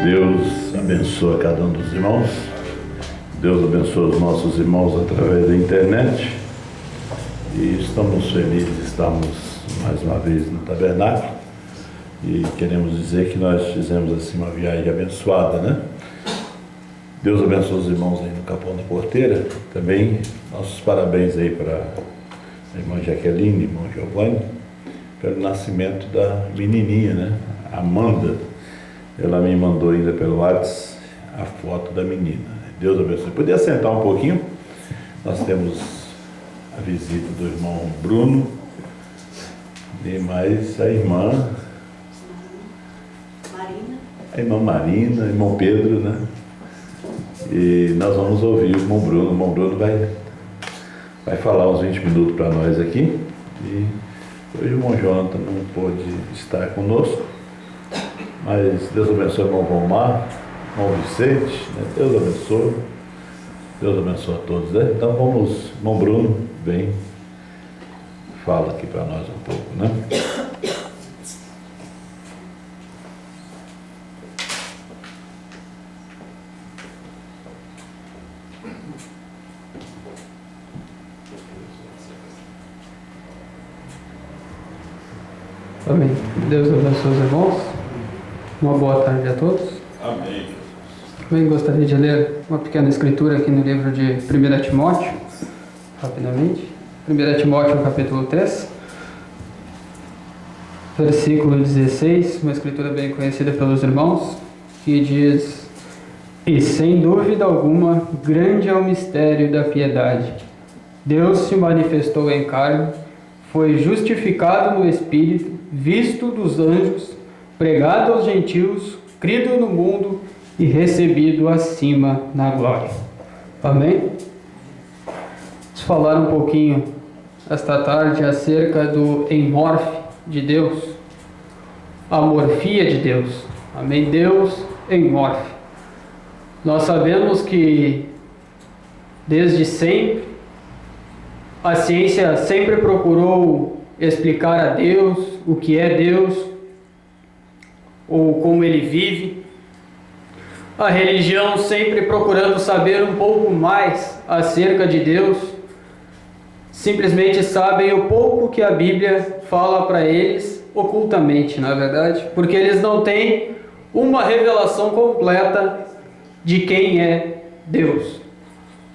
Deus abençoa cada um dos irmãos. Deus abençoa os nossos irmãos através da internet. E estamos felizes de estarmos mais uma vez no tabernáculo. E queremos dizer que nós fizemos assim uma viagem abençoada, né? Deus abençoe os irmãos aí no Capão da Porteira. Também nossos parabéns aí para a irmã Jaqueline, irmão Giovanni, pelo nascimento da menininha, né? Amanda. Ela me mandou ainda pelo WhatsApp a foto da menina. Deus abençoe. Podia sentar um pouquinho? Nós temos a visita do irmão Bruno e mais a irmã Marina. A irmã Marina, irmão Pedro, né? E nós vamos ouvir o irmão Bruno. O irmão Bruno vai falar uns 20 minutos para nós aqui. E hoje o irmão Jonathan não pôde estar conosco, mas Deus abençoe o irmão Romar, o irmão Vicente, né? Deus abençoe. Deus abençoe a todos, né? Então vamos, irmão Bruno, vem, fala aqui para nós um pouco, né? Amém. Deus abençoe os irmãos. Uma boa tarde a todos. Amém. Também gostaria de ler uma pequena escritura aqui no livro de 1 Timóteo, rapidamente. 1 Timóteo, capítulo 3, versículo 16, uma escritura bem conhecida pelos irmãos, que diz: E sem dúvida alguma, grande é o mistério da piedade. Deus se manifestou em carne, foi justificado no Espírito, visto dos anjos, pregado aos gentios, crido no mundo e recebido acima na glória. Amém? Vamos falar um pouquinho esta tarde acerca do enmorfe de Deus, a morfia de Deus. Amém? Deus enmorfe. Nós sabemos que desde sempre a ciência sempre procurou explicar a Deus, o que é Deus, ou como Ele vive. A religião sempre procurando saber um pouco mais acerca de Deus. Simplesmente sabem o pouco que a Bíblia fala para eles, ocultamente, na verdade, porque eles não têm uma revelação completa de quem é Deus.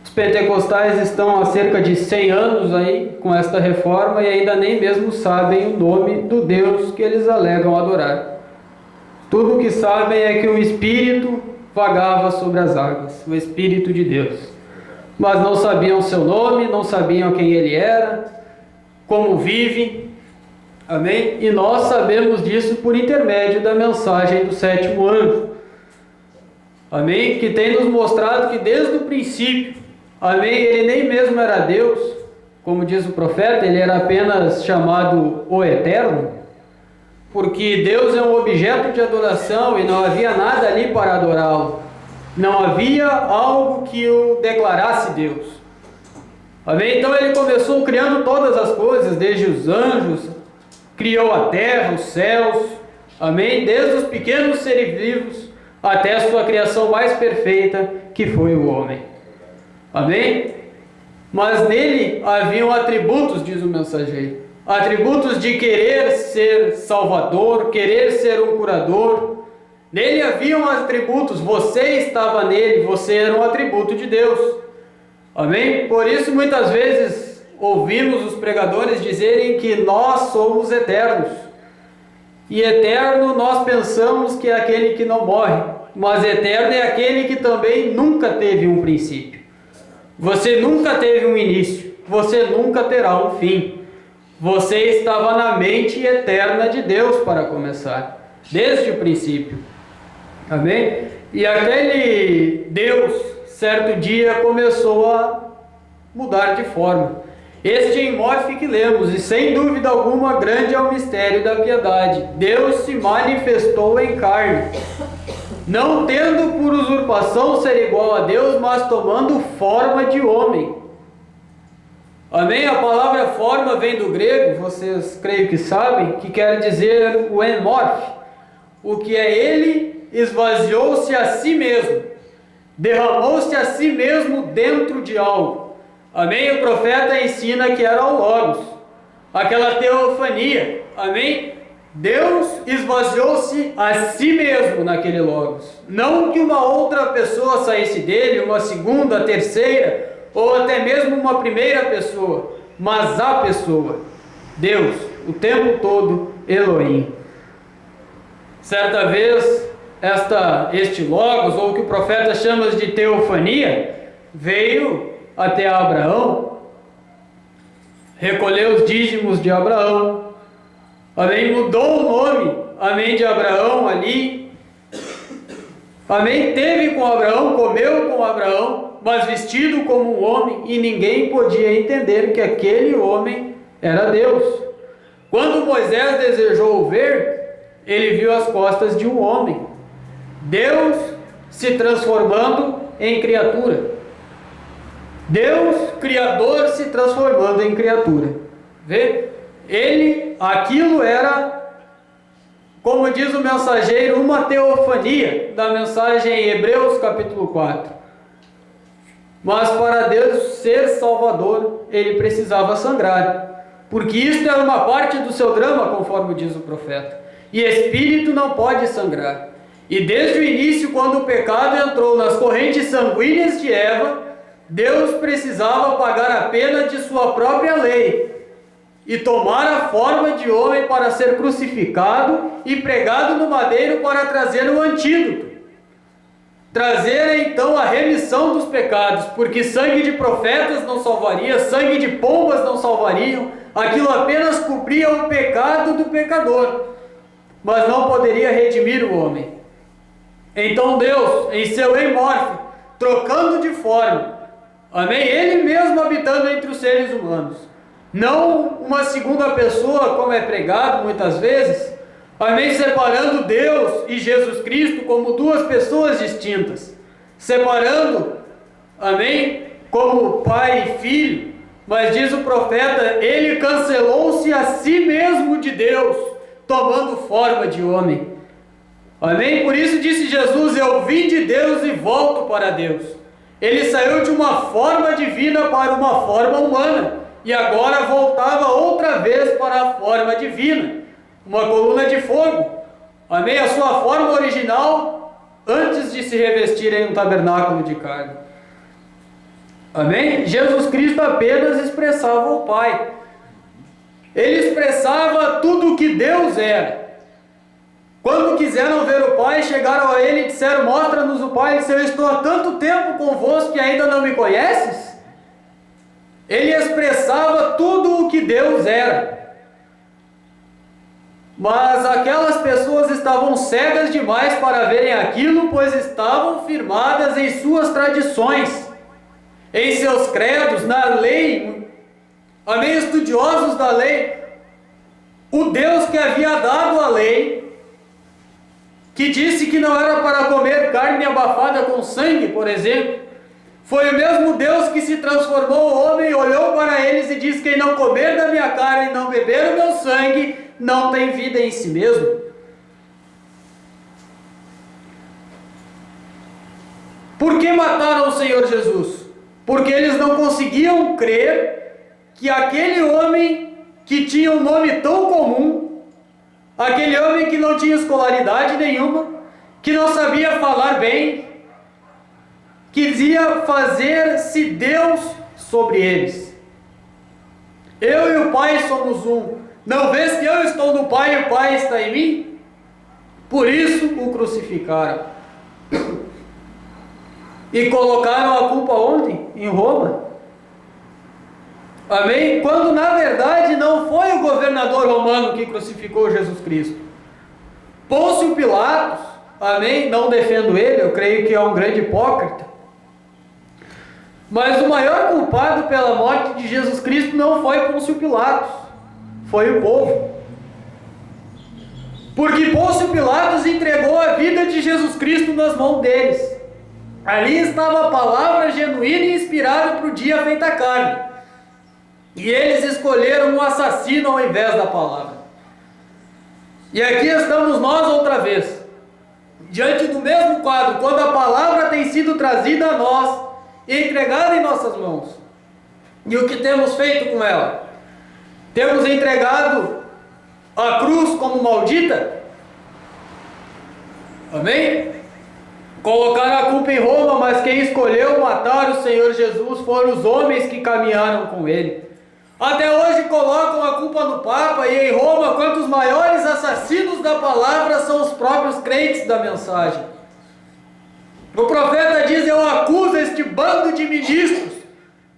Os pentecostais estão há cerca de 100 anos aí com esta reforma e ainda nem mesmo sabem o nome do Deus que eles alegam adorar. Tudo o que sabem é que o Espírito vagava sobre as águas, o Espírito de Deus. Mas não sabiam seu nome, não sabiam quem ele era, como vive. Amém? E nós sabemos disso por intermédio da mensagem do 7º anjo. Amém? Que tem nos mostrado que desde o princípio, amém, ele nem mesmo era Deus, como diz o profeta, ele era apenas chamado o Eterno, porque Deus é um objeto de adoração e não havia nada ali para adorá-lo. Não havia algo que o declarasse Deus. Amém? Então ele começou criando todas as coisas, desde os anjos, criou a terra, os céus, amém? Desde os pequenos seres vivos até a sua criação mais perfeita, que foi o homem. Amém? Mas nele haviam atributos, diz o mensageiro. Atributos de querer ser salvador, querer ser um curador. Nele haviam atributos, você estava nele, você era um atributo de Deus. Amém? Por isso muitas vezes ouvimos os pregadores dizerem que nós somos eternos. E eterno nós pensamos que é aquele que não morre, mas eterno é aquele que também nunca teve um princípio. Você nunca teve um início, você nunca terá um fim. Você estava na mente eterna de Deus para começar, desde o princípio. Amém? E aquele Deus, certo dia, começou a mudar de forma. Este enmorfe que lemos, e sem dúvida alguma grande é o mistério da piedade. Deus se manifestou em carne, não tendo por usurpação ser igual a Deus, mas tomando forma de homem. Amém? A palavra forma vem do grego, vocês creio que sabem, que quer dizer o enmorfe, o que é ele esvaziou-se a si mesmo, derramou-se a si mesmo dentro de algo. Amém? O profeta ensina que era o Logos, aquela teofania. Amém? Deus esvaziou-se a si mesmo naquele Logos. Não que uma outra pessoa saísse dele, uma segunda, terceira, ou até mesmo uma primeira pessoa, mas a pessoa, Deus, o tempo todo, Elohim. Certa vez, este Logos, ou o que o profeta chama de teofania, veio até Abraão, recolheu os dízimos de Abraão, amém, mudou o nome, amém, de Abraão ali, amém, teve com Abraão, comeu com Abraão, mas vestido como um homem, e ninguém podia entender que aquele homem era Deus. Quando Moisés desejou o ver, ele viu as costas de um homem, Deus se transformando em criatura. Deus, Criador, se transformando em criatura. Vê? Aquilo era, como diz o mensageiro, uma teofania da mensagem em Hebreus capítulo 4. Mas para Deus ser Salvador, ele precisava sangrar, porque isto era uma parte do seu drama, conforme diz o profeta. E espírito não pode sangrar. E desde o início, quando o pecado entrou nas correntes sanguíneas de Eva, Deus precisava pagar a pena de sua própria lei e tomar a forma de homem para ser crucificado e pregado no madeiro para trazer o antídoto. Trazer então a remissão dos pecados, porque sangue de profetas não salvaria, sangue de pombas não salvariam, aquilo apenas cobria o pecado do pecador, mas não poderia redimir o homem. Então Deus, em seu emorfe, trocando de forma, amém, ele mesmo habitando entre os seres humanos, não uma segunda pessoa como é pregado muitas vezes, amém, separando Deus e Jesus Cristo como duas pessoas distintas, separando, amém, como pai e filho, mas diz o profeta, ele cancelou-se a si mesmo de Deus, tomando forma de homem, amém, por isso disse Jesus, eu vim de Deus e volto para Deus. Ele saiu de uma forma divina para uma forma humana, e agora voltava outra vez para a forma divina, uma coluna de fogo, amém, a sua forma original, antes de se revestir em um tabernáculo de carne, amém. Jesus Cristo apenas expressava o Pai, ele expressava tudo o que Deus era. Quando quiseram ver o Pai, chegaram a ele e disseram, mostra-nos o Pai. Ele disse, eu estou há tanto tempo convosco e ainda não me conheces? Ele expressava tudo o que Deus era. Mas aquelas pessoas estavam cegas demais para verem aquilo, pois estavam firmadas em suas tradições, em seus credos, na lei, amém, estudiosos da lei. O Deus que havia dado a lei, que disse que não era para comer carne abafada com sangue, por exemplo, foi o mesmo Deus que se transformou homem, olhou para eles e disse, quem não comer da minha carne e não beber o meu sangue, não tem vida em si mesmo. Por que mataram o Senhor Jesus? Porque eles não conseguiam crer que aquele homem que tinha um nome tão comum, aquele homem que não tinha escolaridade nenhuma, que não sabia falar bem, queria fazer-se Deus sobre eles. Eu e o Pai somos um. Não vês que eu estou no Pai e o Pai está em mim? Por isso o crucificaram. E colocaram a culpa onde? Em Roma. Amém? Quando na verdade não foi o governador romano que crucificou Jesus Cristo. Pôncio Pilatos, amém? Não defendo ele, eu creio que é um grande hipócrita. Mas o maior culpado pela morte de Jesus Cristo não foi Pôncio Pilatos, foi o povo. Porque Pôncio Pilatos entregou a vida de Jesus Cristo nas mãos deles. Ali estava a palavra genuína e inspirada para o dia feita carne. E eles escolheram um assassino ao invés da palavra. E aqui estamos nós outra vez. diante do mesmo quadro, quando a palavra tem sido trazida a nós e entregada em nossas mãos. E o que temos feito com ela? Temos entregado a cruz como maldita? Amém? Colocaram a culpa em Roma, mas quem escolheu matar o Senhor Jesus foram os homens que caminharam com ele. Até hoje colocam a culpa no Papa, e em Roma, quantos maiores assassinos da palavra são os próprios crentes da mensagem. O profeta diz: eu acuso este bando de ministros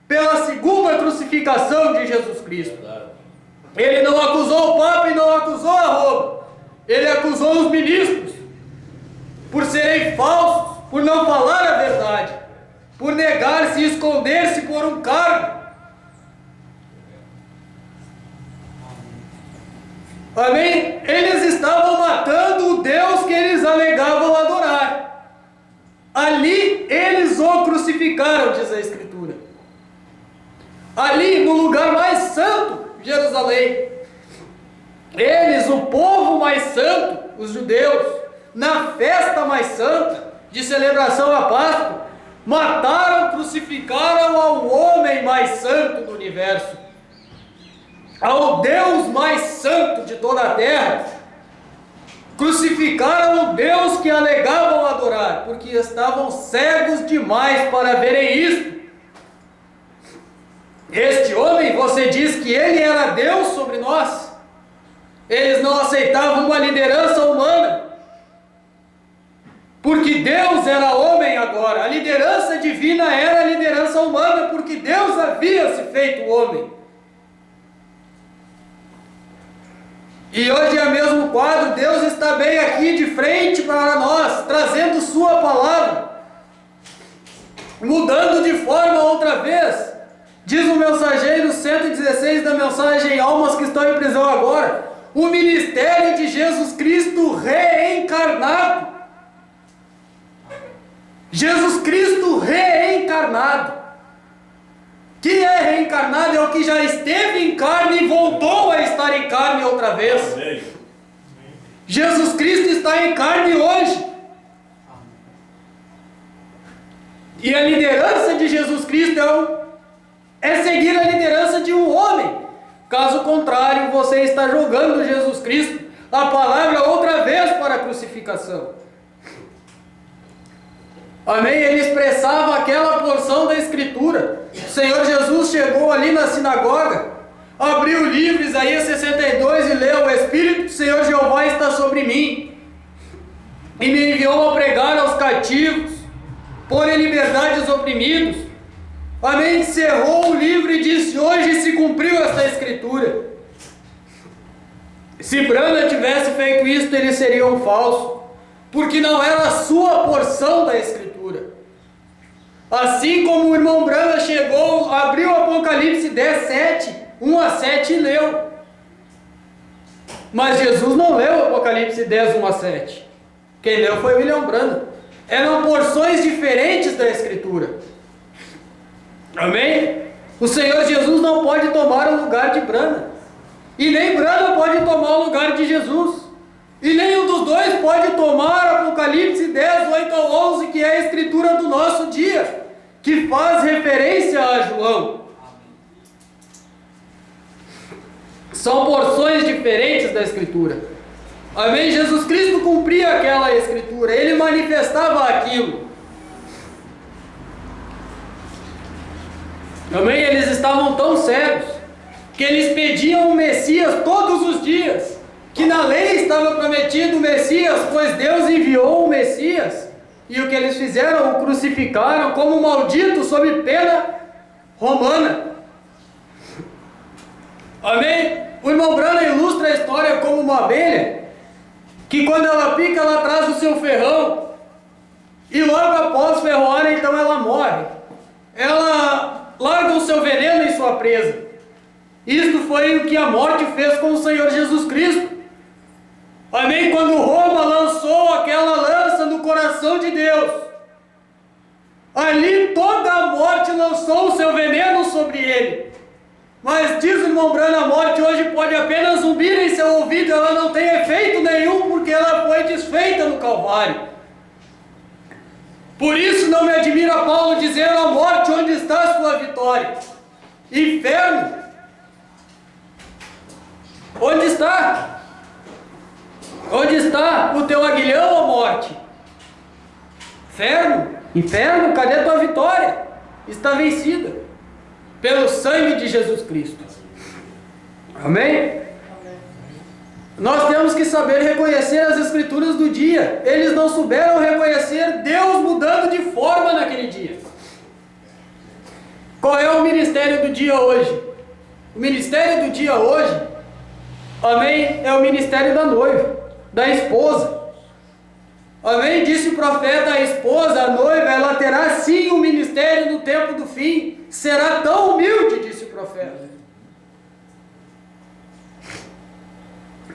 pela segunda crucificação de Jesus Cristo. Ele não acusou o Papa e não acusou a Roma. Ele acusou os ministros por serem falsos, por não falar a verdade, por negar-se e esconder-se por um cargo. Amém? Eles estavam matando o Deus que eles alegavam adorar. Ali eles o crucificaram, diz a Escritura. Ali, no lugar mais santo, Jerusalém. Eles, o povo mais santo, os judeus, na festa mais santa, de celebração à Páscoa, mataram, crucificaram ao homem mais santo do universo, ao Deus mais santo de toda a terra. Crucificaram o Deus que alegavam adorar, porque estavam cegos demais para verem isto. Este homem, você diz que ele era Deus sobre nós? Eles não aceitavam uma liderança humana, porque Deus era homem agora. A liderança divina era a liderança humana, porque Deus havia se feito homem. E hoje é o mesmo quadro. Deus está bem aqui de frente para nós, trazendo sua palavra, mudando de forma outra vez. Diz o mensageiro 116 da mensagem Almas que estão em prisão agora: o ministério de Jesus Cristo reencarnado. Jesus Cristo reencarnado. Que é reencarnado? É o que já esteve em carne e voltou a estar em carne outra vez. Jesus Cristo está em carne hoje. E a liderança de Jesus Cristo é seguir a liderança de um homem. Caso contrário, você está jogando Jesus Cristo, a palavra, outra vez para a crucificação. Amém? Ele expressava aquela porção da Escritura. O Senhor Jesus chegou ali na sinagoga, abriu o livro, Isaías 62, e leu: o Espírito do Senhor Jeová está sobre mim, e me enviou a pregar aos cativos, pôr em liberdade os oprimidos. Amém? Cerrou o livro e disse: hoje se cumpriu esta Escritura. Se Branham tivesse feito isto, ele seria um falso, porque não era a sua porção da Escritura. Assim como o irmão Branham chegou, abriu o Apocalipse 10, 7, 1 a 7 e leu. Mas Jesus não leu o Apocalipse 10, 1 a 7. Quem leu foi William Branham. Eram porções diferentes da Escritura. Amém? O Senhor Jesus não pode tomar o lugar de Branham, e nem Branham pode tomar o lugar de Jesus, e nenhum dos dois pode tomar Apocalipse 10, 8 a 11, que é a Escritura do nosso dia, que faz referência a João. São porções diferentes da Escritura. Amém? Jesus Cristo cumpria aquela Escritura, ele manifestava aquilo. Amém? Eles estavam tão cegos que eles pediam o Messias todos os dias, que na lei estava prometido o Messias, pois Deus enviou o Messias. E o que eles fizeram? O crucificaram como maldito sob pena romana. Amém? O irmão Branham ilustra a história como uma abelha, que quando ela pica, ela traz o seu ferrão, e logo após ferroar, então ela morre. Ela larga o seu veneno em sua presa. Isto foi o que a morte fez com o Senhor Jesus Cristo. Amém? Quando Roma lançou aquela lança no coração de Deus, ali toda a morte lançou o seu veneno sobre ele. Mas diz o irmão Branham, a morte hoje pode apenas zumbir em seu ouvido, ela não tem efeito nenhum, porque ela foi desfeita no Calvário. Por isso não me admira Paulo dizendo à morte: onde está a sua vitória? Inferno, onde está? Onde está o teu aguilhão, ó morte? Inferno, cadê a tua vitória? Está vencida pelo sangue de Jesus Cristo. Amém? Nós temos que saber reconhecer as escrituras do dia. Eles não souberam reconhecer Deus mudando de forma naquele dia. Qual é o ministério do dia hoje? O ministério do dia hoje, amém, é o ministério da noiva, da esposa. Amém? Disse o profeta: a esposa, a noiva, ela terá sim um ministério no tempo do fim. Será tão humilde, disse o profeta.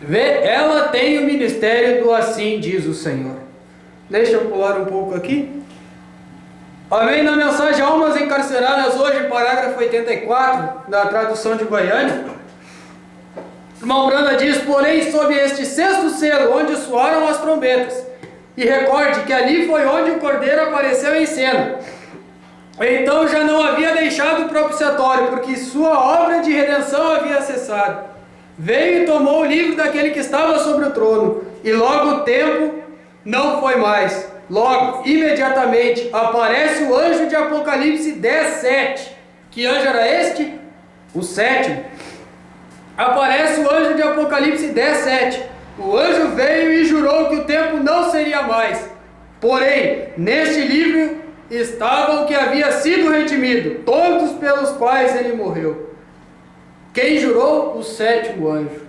Vê, ela tem o ministério do assim diz o Senhor. Deixa eu pular um pouco aqui. Amém? Na mensagem Almas Encarceradas hoje, parágrafo 84, da tradução de Goiânia, irmão Branda diz: porém, sob este sexto selo, onde soaram as trombetas, e recorde que ali foi onde o Cordeiro apareceu em cena. Então já não havia deixado o propiciatório, porque sua obra de redenção havia cessado. Veio e tomou o livro daquele que estava sobre o trono, e logo o tempo não foi mais. Logo, imediatamente, aparece o anjo de Apocalipse 10:7. Que anjo era este? O sétimo. Aparece o anjo de Apocalipse 10:7. O anjo veio e jurou que o tempo não seria mais. Porém, neste livro estava o que havia sido redimido, todos pelos quais ele morreu. Quem jurou? O sétimo anjo.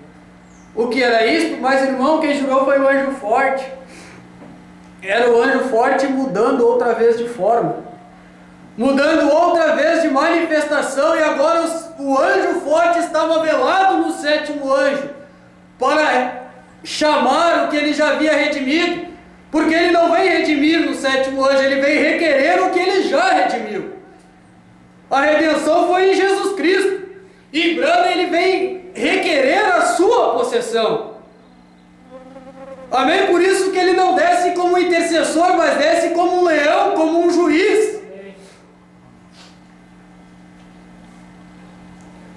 O que era isto? Mas, irmão, quem jurou foi o anjo forte. Era o anjo forte mudando outra vez de forma, mudando outra vez de manifestação, e agora o anjo forte estava velado no sétimo anjo, para chamar o que ele já havia redimido, porque ele não vem redimir no sétimo anjo, ele vem requerer o que ele já redimiu. A redenção foi em Jesus Cristo. Em Branda ele vem requerer a sua possessão. Amém? Por isso que ele não desce como um intercessor, mas desce como um leão, como um juiz.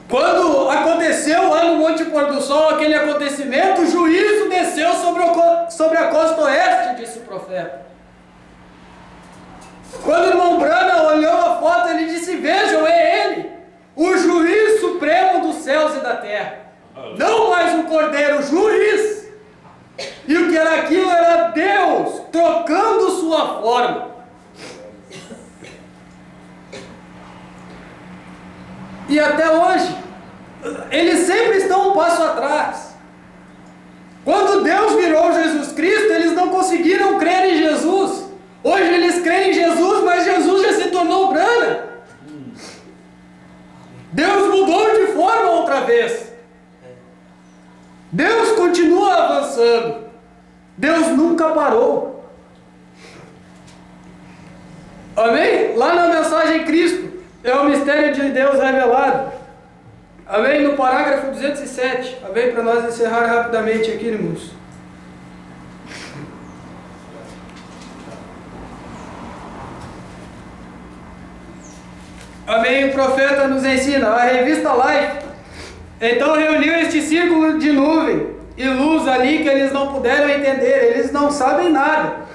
Quando aconteceu lá no Monte Pôr do Sol aquele acontecimento, o juízo desceu sobre a costa oeste, disse o profeta. Quando o irmão Brana olhou a foto, ele disse: vejam, é ele, o juiz supremo dos céus e da terra. Não mais um cordeiro, juiz. E o que era aquilo era Deus trocando sua forma. E até hoje, eles sempre estão um passo atrás. Quando Deus virou Jesus Cristo, eles não conseguiram crer em Jesus. Hoje eles creem em Jesus, mas Jesus já se tornou Brana. Deus mudou de forma outra vez. Deus continua avançando. Deus nunca parou. Amém? Lá na mensagem Cristo é o mistério de Deus revelado. Amém? No parágrafo 207. Amém? Para nós encerrar rapidamente aqui, irmãos. Amém? O profeta nos ensina. A revista Life então reuniu este círculo de nuvem e luz ali que eles não puderam entender. Eles não sabem nada.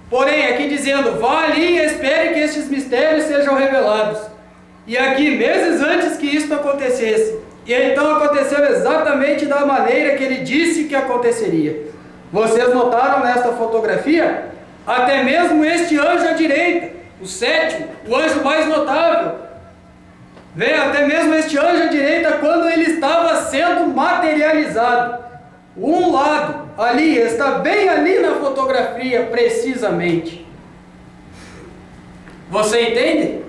Porém, aqui dizendo: vá ali e espere que estes mistérios sejam revelados. E aqui, meses antes que isto acontecesse. E então aconteceu exatamente da maneira que ele disse que aconteceria. Vocês notaram nesta fotografia? Até mesmo este anjo à direita, o sétimo, o anjo mais notável. Vê, até mesmo este anjo à direita, quando ele estava sendo materializado. Um lado, ali, está bem ali na fotografia, precisamente. Você entende?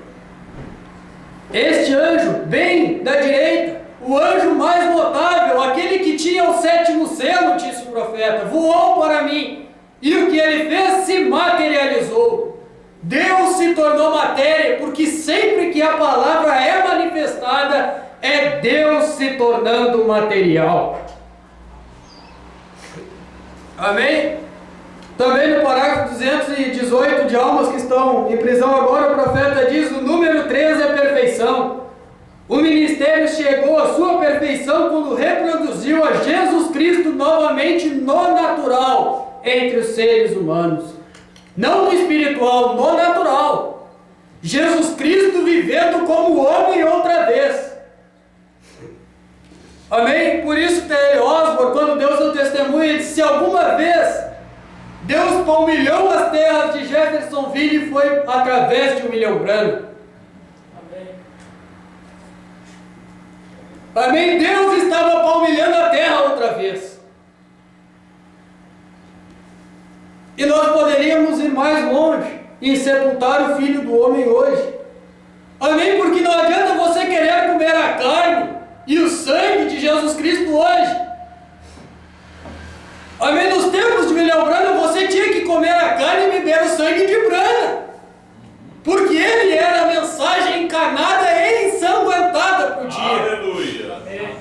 Este anjo, bem da direita, o anjo mais notável, aquele que tinha o sétimo selo, disse o profeta, voou para mim, e o que ele fez se materializou. Deus se tornou matéria, porque sempre que a palavra é manifestada, é Deus se tornando material. Amém? Também no parágrafo 218, de almas que estão em prisão agora, o profeta diz: o número 13 é perfeição. O ministério chegou à sua perfeição quando reproduziu a Jesus Cristo novamente no natural entre os seres humanos. Não no espiritual, no natural. Jesus Cristo vivendo como homem outra vez. Amém? Por isso T.L. Osborne, quando deu seu testemunho, ele disse: se alguma vez Deus palmilhou as terras de Jeffersonville, foi através de William Branham. Amém? Deus estava palmilhando a terra outra vez. E nós poderíamos ir mais longe e sepultar o Filho do Homem hoje. Amém? Porque não adianta você querer comer a carne e o sangue de Jesus Cristo hoje. Amém? Nos tempos de William Branham, você tinha que comer a carne e beber o sangue de Branham. Porque ele era a mensagem encarnada e ensanguentada para o dia. Aleluia.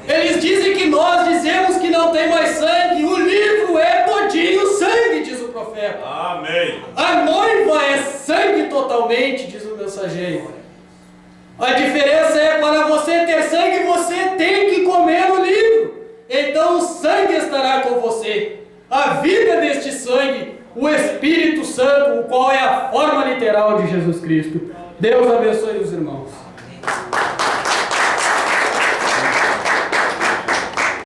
Eles dizem que nós dizemos que não tem mais sangue. O livro é todinho sangue, diz o profeta. Amém. A noiva é sangue totalmente, diz o mensageiro. A diferença é, para você ter sangue, você tem que comer o livro. Então o sangue estará com você. A vida deste sangue, o Espírito Santo, o qual é a forma literal de Jesus Cristo. Deus abençoe os irmãos.